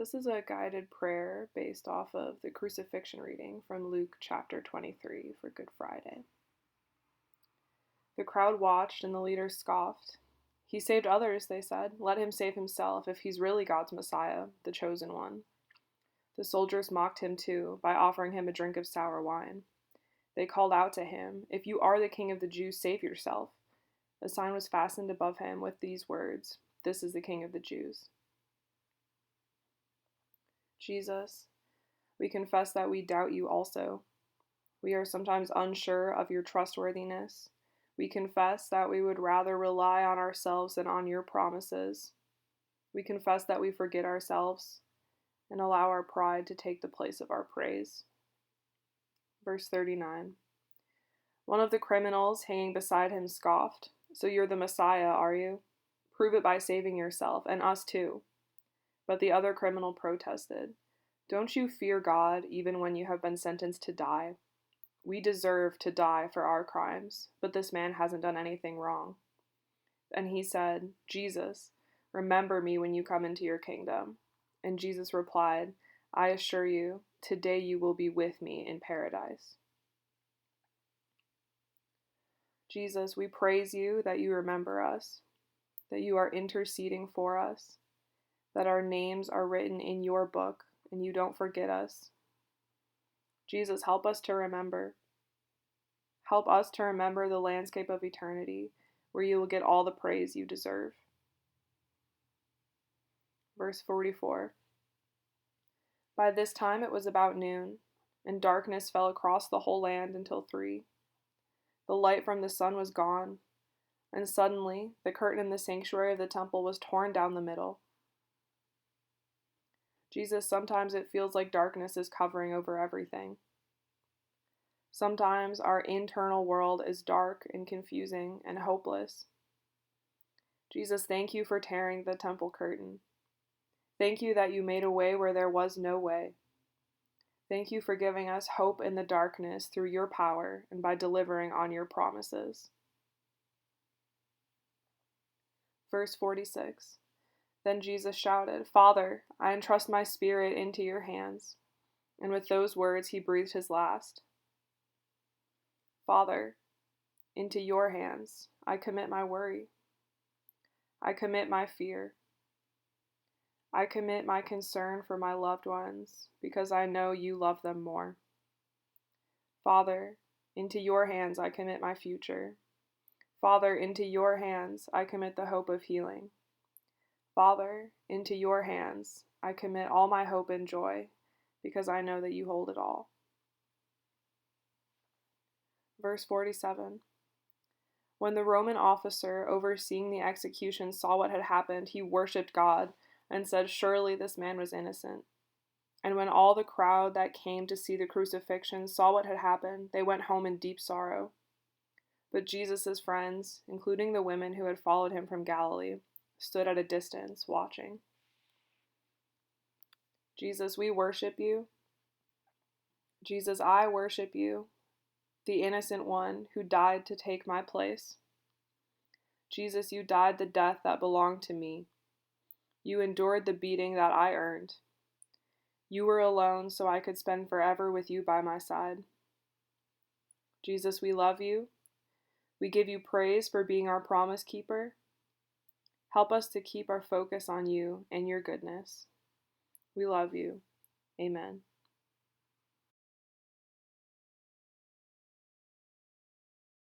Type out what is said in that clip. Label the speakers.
Speaker 1: This is a guided prayer based off of the crucifixion reading from Luke chapter 23 for Good Friday. The crowd watched and the leaders scoffed. "He saved others," they said. "Let him save himself if he's really God's Messiah, the chosen one." The soldiers mocked him too by offering him a drink of sour wine. They called out to him, "If you are the king of the Jews, save yourself." A sign was fastened above him with these words, "This is the King of the Jews." Jesus, we confess that we doubt you also. We are sometimes unsure of your trustworthiness. We confess that we would rather rely on ourselves than on your promises. We confess that we forget ourselves and allow our pride to take the place of our praise. Verse 39. One of the criminals hanging beside him scoffed, "So you're the Messiah, are you? Prove it by saving yourself, and us too." But the other criminal protested, "Don't you fear God even when you have been sentenced to die? We deserve to die for our crimes, but this man hasn't done anything wrong." And he said, "Jesus, remember me when you come into your kingdom." And Jesus replied, "I assure you, today you will be with me in paradise." Jesus, we praise you that you remember us, that you are interceding for us, that our names are written in your book and you don't forget us. Jesus, help us to remember. Help us to remember the landscape of eternity where you will get all the praise you deserve. Verse 44. By this time it was about noon, and darkness fell across the whole land until 3. The light from the sun was gone, and suddenly the curtain in the sanctuary of the temple was torn down the middle. Jesus, sometimes it feels like darkness is covering over everything. Sometimes our internal world is dark and confusing and hopeless. Jesus, thank you for tearing the temple curtain. Thank you that you made a way where there was no way. Thank you for giving us hope in the darkness through your power and by delivering on your promises. Verse 46. Then Jesus shouted, "Father, I entrust my spirit into your hands." And with those words he breathed his last. Father, into your hands I commit my worry. I commit my fear. I commit my concern for my loved ones because I know you love them more. Father, into your hands I commit my future. Father, into your hands I commit the hope of healing. Father, into your hands I commit all my hope and joy because I know that you hold it all. Verse 47. When the Roman officer overseeing the execution saw what had happened, he worshipped God and said, "Surely this man was innocent." And when all the crowd that came to see the crucifixion saw what had happened, they went home in deep sorrow. But Jesus' friends, including the women who had followed him from Galilee, stood at a distance watching. Jesus, we worship you. Jesus, I worship you, the innocent one who died to take my place. Jesus, you died the death that belonged to me. You endured the beating that I earned. You were alone so I could spend forever with you by my side. Jesus, we love you. We give you praise for being our promise keeper. Help us to keep our focus on you and your goodness. We love you. Amen.